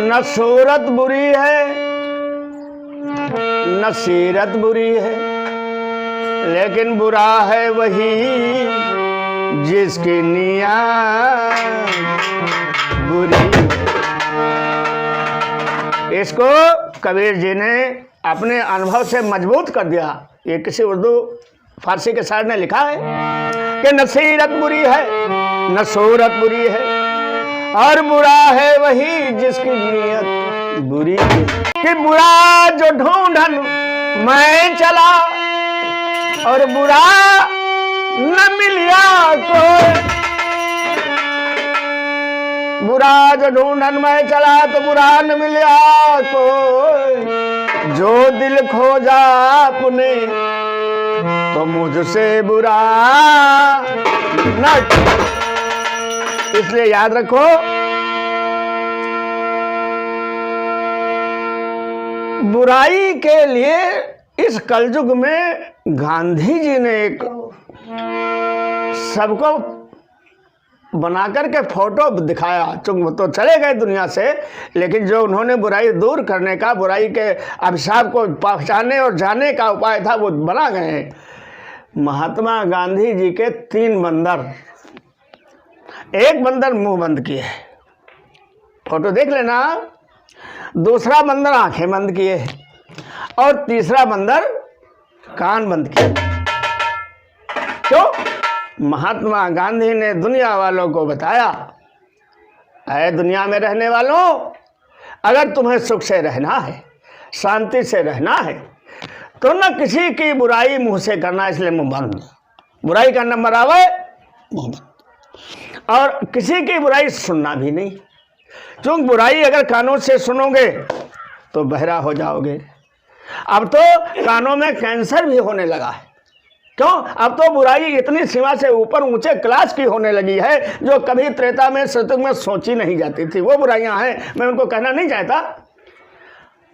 न सूरत बुरी है न सीरत बुरी है, लेकिन बुरा है वही जिसकी नियत बुरी है। इसको कबीर जी ने अपने अनुभव से मजबूत कर दिया। ये किसी उर्दू फारसी के शायर ने लिखा है कि न सीरत बुरी है न सूरत बुरी है, और बुरा है वही जिसकी नियत बुरी है। कि बुरा जो ढूंढन मैं चला और बुरा न मिलिया कोई, बुरा जो ढूंढन मैं चला तो बुरा न मिलिया कोई, जो दिल खोजा अपने तो मुझसे बुरा न। इसलिए याद रखो, बुराई के लिए इस कलयुग में गांधी जी ने एक सबको बनाकर के फोटो दिखाया। चूंकि तो चले गए दुनिया से, लेकिन जो उन्होंने बुराई दूर करने का, बुराई के अभिशाप को पहचानने और जाने का उपाय था, वो बना गए हैं। महात्मा गांधी जी के 3 बंदर, एक बंदर मुंह बंद किए, फोटो देख लेना, दूसरा बंदर आंखें बंद किए, और तीसरा बंदर कान बंद किए। तो महात्मा गांधी ने दुनिया वालों को बताया, ऐ दुनिया में रहने वालों, अगर तुम्हें सुख से रहना है, शांति से रहना है, तो न किसी की बुराई मुंह से करना, इसलिए मुंह बंद। बुराई का नंबर आवे मुंह बंद, और किसी की बुराई सुनना भी नहीं। क्योंकि बुराई अगर कानों से सुनोगे तो बहरा हो जाओगे। अब तो कानों में कैंसर भी होने लगा है। क्यों? अब तो बुराई इतनी सीमा से ऊपर ऊंचे क्लास की होने लगी है, जो कभी त्रेता में सतयुग में सोची नहीं जाती थी। वो बुराइयां हैं, मैं उनको कहना नहीं चाहता।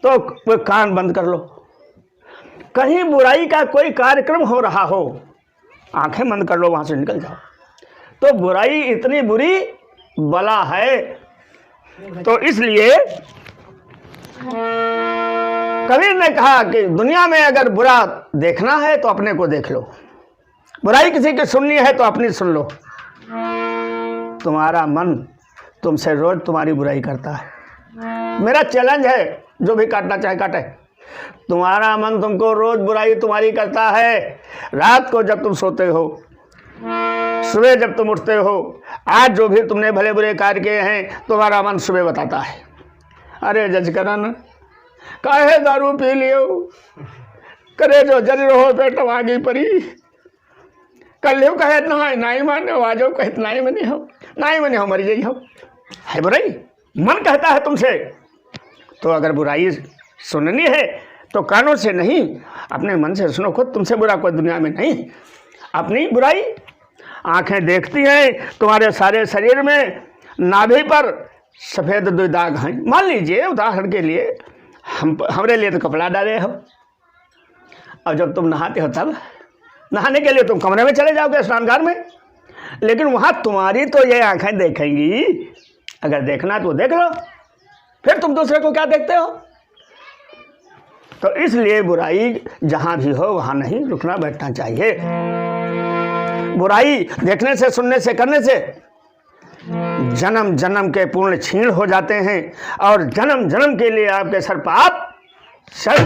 तो कान बंद कर लो। कहीं बुराई का कोई कार्यक्रम हो रहा हो, आंखें बंद कर लो, वहां से निकल जाओ। तो बुराई इतनी बुरी बला है। तो इसलिए कबीर ने कहा कि दुनिया में अगर बुरा देखना है तो अपने को देख लो, बुराई किसी की सुननी है तो अपनी सुन लो। तुम्हारा मन तुमसे रोज तुम्हारी बुराई करता है। मेरा चैलेंज है, जो भी काटना चाहे काटे। तुम्हारा मन तुमको रोज बुराई तुम्हारी करता है। रात को जब तुम सोते हो, सुबह जब तुम उठते हो, आज जो भी तुमने भले बुरे कार्य किए हैं, तुम्हारा मन सुबह बताता है, अरे जजकरन काहे दारू पी लियो, करे जो जरी रहो पेट आगी परी, कल लियो कहे नाई माने आज कहे नाई मने हो मरी जाइ हो। है बुराई, मन कहता है तुमसे। तो अगर बुराई सुननी है तो कानों से नहीं, अपने मन से सुनो। खुद तुमसे बुरा कोई दुनिया में नहीं। अपनी बुराई आंखें देखती हैं, तुम्हारे सारे शरीर में नाभि पर सफ़ेद 2 दाग हैं। मान लीजिए उदाहरण के लिए, हमरे लिए तो कपड़ा डाले हो, और जब तुम नहाते हो तब नहाने के लिए तुम कमरे में चले जाओगे, स्नानघर में, लेकिन वहाँ तुम्हारी तो ये आंखें देखेंगी। अगर देखना तो देख लो, फिर तुम दूसरे को क्या देखते हो? तो इसलिए बुराई जहाँ भी हो वहाँ नहीं रुकना बैठना चाहिए। बुराई देखने से, सुनने से, करने से जन्म जन्म के पुण्य छीण हो जाते हैं, और जन्म जन्म के लिए आपके सर पाप सर।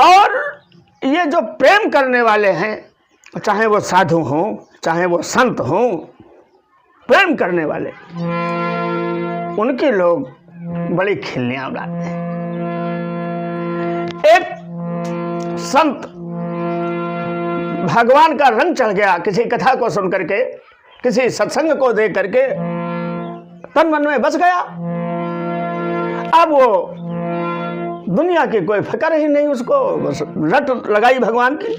और ये जो प्रेम करने वाले हैं, चाहे वो साधु हों चाहे वो संत हों, प्रेम करने वाले, उनके लोग बड़ी खिल्लियां उड़ाते हैं। एक संत भगवान का रंग चढ़ गया किसी कथा को सुन करके, किसी सत्संग को देख करके, तन मन में बस गया। अब वो दुनिया की कोई फिक्र ही नहीं उसको, बस रट लगाई भगवान की।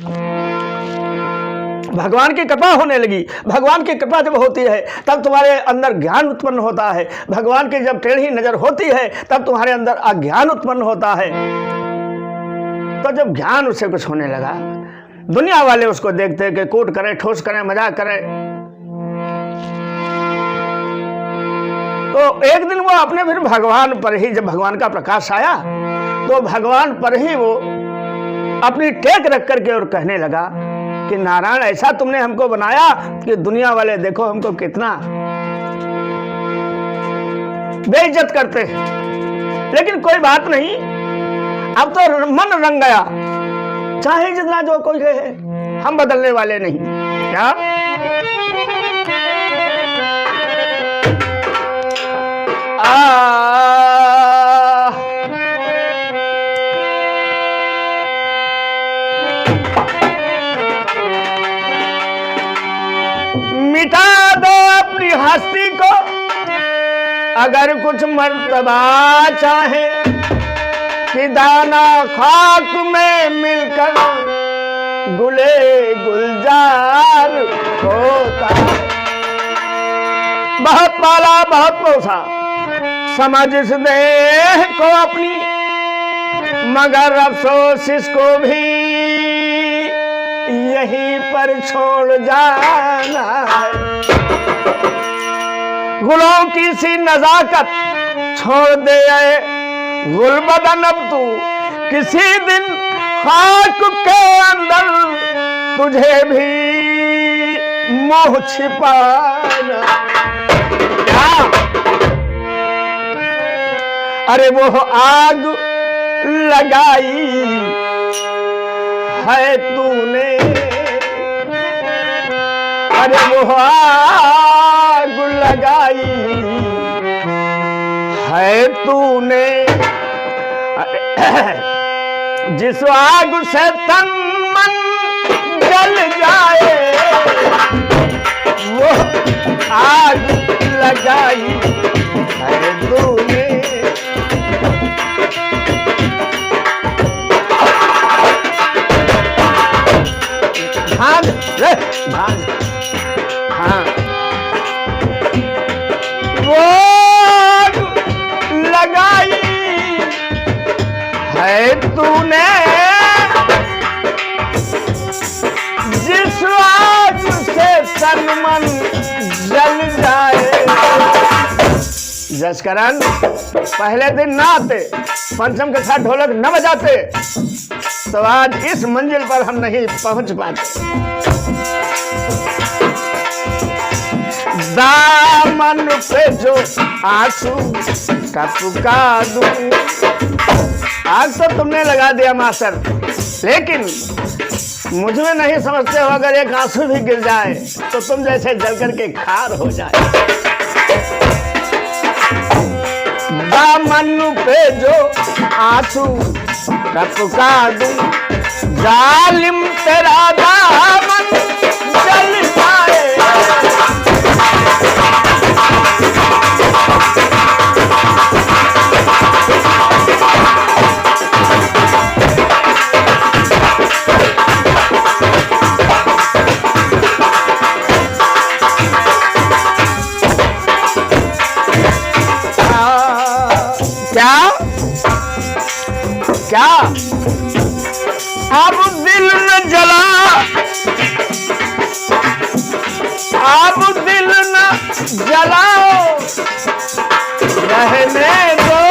भगवान की कृपा होने लगी। भगवान की कृपा जब होती है तब तुम्हारे अंदर ज्ञान उत्पन्न होता है। भगवान की जब टेढ़ी नजर होती है तब तुम्हारे अंदर अज्ञान उत्पन्न होता है। तो जब ज्ञान उससे कुछ होने लगा, दुनिया वाले उसको देखते कि कूट करें, ठोस करें, मजाक करें, तो एक दिन वो अपने फिर भगवान पर ही, जब भगवान का प्रकाश आया तो भगवान पर ही वो अपनी टेक रख करके और कहने लगा कि नारायण, ऐसा तुमने हमको बनाया कि दुनिया वाले देखो हमको कितना बेइज्जत करते हैं, लेकिन कोई बात नहीं, अब तो मन रंग गया, चाहे जितना जो कोई कहे, हम बदलने वाले नहीं। क्या मिटा दो अपनी हस्ती को, अगर कुछ मर्तबा चाहे, कि दाना खाक में मिलकर गुले गुलजार होता। बहुत पाला बहुत पोसा समझ इस देह को अपनी, मगर अफसोस इसको भी यहीं पर छोड़ जाना है। गुलों की सी नजाकत छोड़ दे गुलबदन, अब तू किसी दिन खाक के अंदर तुझे भी मोह छिपाना। अरे वो आग लगाई है तूने, अरे वो आग लगाई है तूने, जिस आग से तन मन जल जाए, वो आग लगाई है तूने। भाग रे भाग, हाँ वो आग लगाई है तूने, जिस आग से तन मन जल जाए। जसकरण पहले दिन ना आते, पंचम के साथ ढोलक न बजाते, तो आज इस मंजिल पर हम नहीं पहुंच पाते। दामन पे जो आंसू टपका दूं, आग तो तुमने लगा दिया मास्टर, लेकिन मुझ में नहीं समझते हो, अगर एक आंसू भी गिर जाए तो तुम जैसे जल करके खार हो जाए। दामन पे जो आंसू टपका दूं, जालिम तेरा दामन जल जाए। क्या अब दिल न जला, अब दिल न जलाओ, रहने दो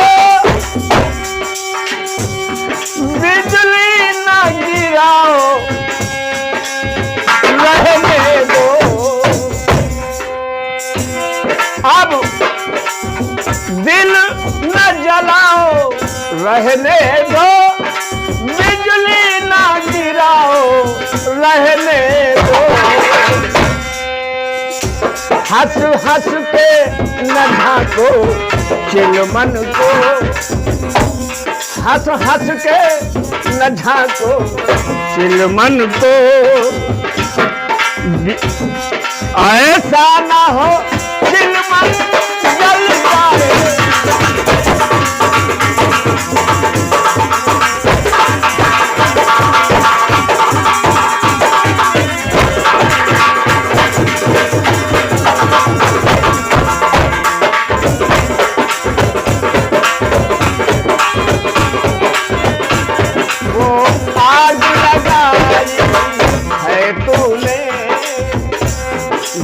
बिजली न गिराओ, रहने दो। अब दिल न जलाओ, रहने दो बिजली ना गिराओ, रहने दो। हंस हंस के न झांको चिलमन को, हंस हंस के न झांको चिलमन को, ऐसा ना हो चिलमन जल जाए।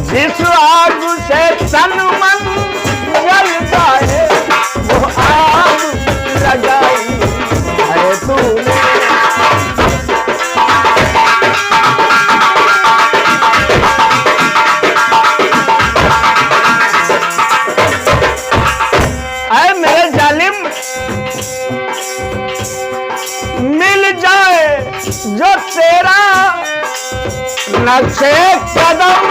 जिस आग से तन मन नक्शे कदम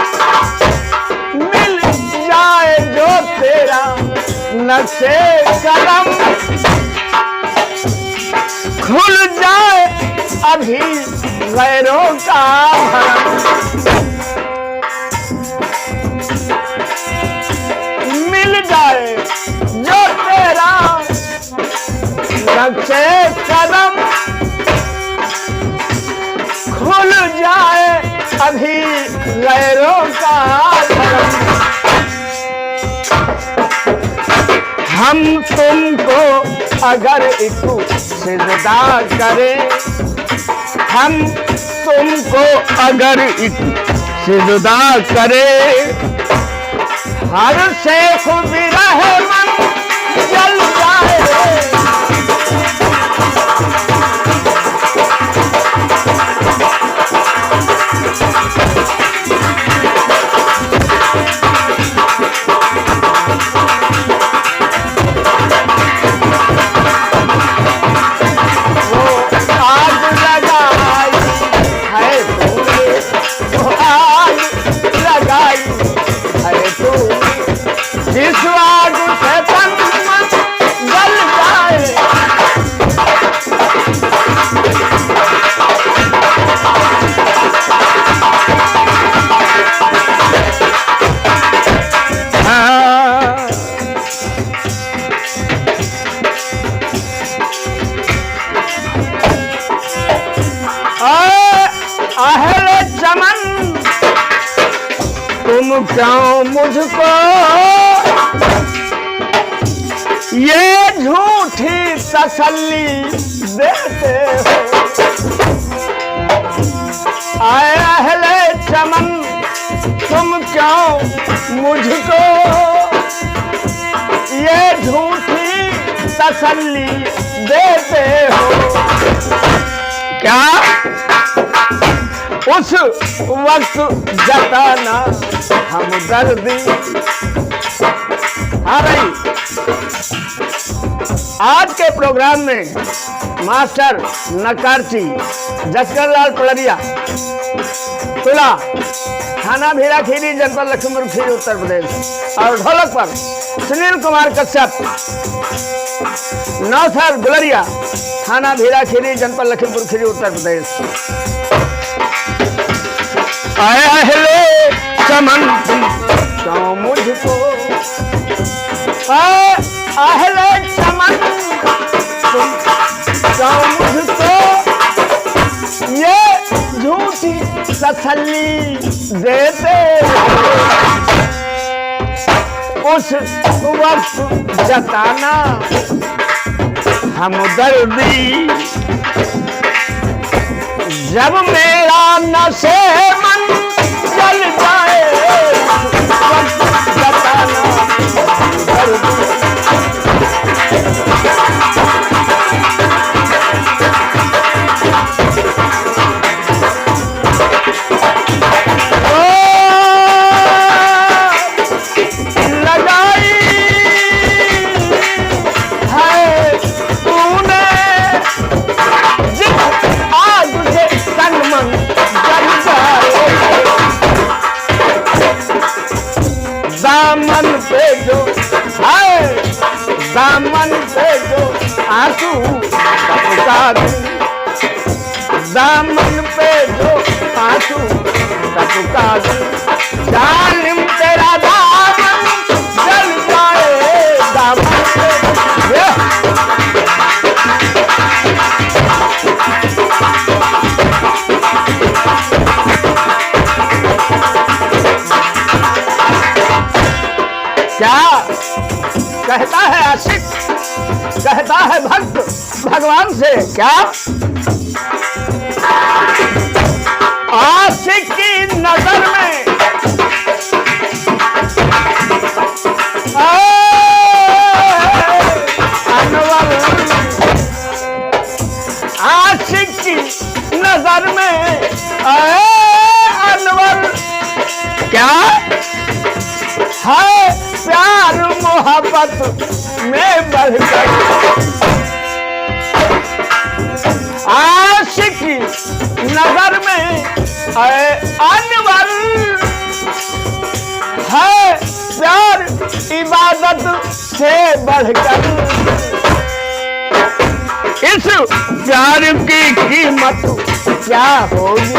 मिल जाए जो तेरा, नक्शे कदम खुल जाए अभी गैरों का भरम, मिल जाए जो तेरा नक्शे कदम खुल जाए अभी गैरों का भरम। हम तुमको अगर एक सिजदा करें, हम तुमको अगर एक सिजदा करें, हर शेख बिरह मन जल जाए। तुम क्यों मुझको ये झूठी तसल्ली देते हो, आए अहले चमन तुम क्यों मुझको ये झूठी तसल्ली देते हो। क्या उस वक्त जताना हमदर्दी। हाँ भाई, आज के प्रोग्राम में मास्टर नकारची जसकरलाल पलरिया, तुला, थाना भीराखीरी, जनपद लखीमपुर खीरी, उत्तर प्रदेश, और ढोलक पर सुनील कुमार कश्यप, नौसर गुलरिया, थाना भीराखीरी, जनपद लखीमपुर खीरी, उत्तर प्रदेश। आए अहले चमन तुम क्यों मुझको, अहले चमन तुम क्यों मुझको ये झूठी तसल्ली देते हो। उस वक्त जताना हमदर्दी, जब मेरा नशे मन जल जाए, वक्त जताना हमदर्दी। दामन पे जो है, दामन पे जो आंसू टपका दूं, दामन पे जो आंसू टपका दूं, जालिम तेरा दामन जल जाए, दामन पे क्या कहता है आशिक, कहता है भक्त भगवान से। क्या आशिक की नजर में अनवर, आशिक की नजर में अनवर, क्या है प्यार मोहब्बत में बढ़कर। आशिकी नजर में अनवर है प्यार इबादत से बढ़कर। इस प्यार की कीमत क्या होगी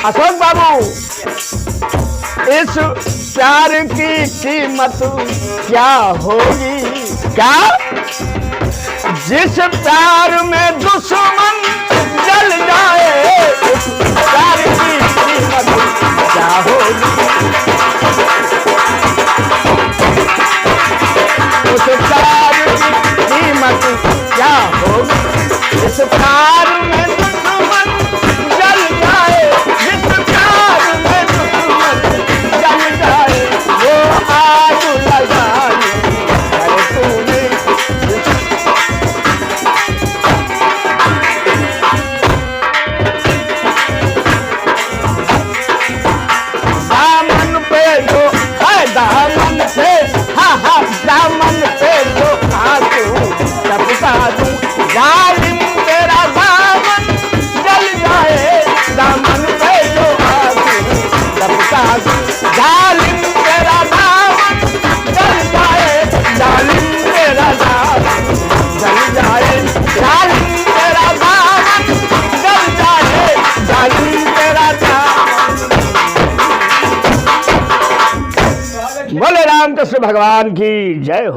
अशोक बाबू, इस प्यार की कीमत क्या होगी? क्या? जिस प्यार में दुश्मन जल जाए उस प्यार की कीमत क्या होगी? उस प्यार की कीमत क्या होगी? जिस प्यार में दुश्मन जल जाए, जिस प्यार में दुश्मन जल जाए, वो आग लगाए अरे तूने। दामन पे जो है दामन पे, हाँ हाँ दामन पे जो आंसू टपका दूं, जालिम तेरा दामन जल जाए। दामन पे जो आंसू टपका दूं, जालिम तेरा दामन जल जाए। जालिम तेरा दामन जल जाए, जालिम तेरा दामन जल जाए, जालिम तेरा दामन। बोले रामकृष्ण भगवान की जय हो।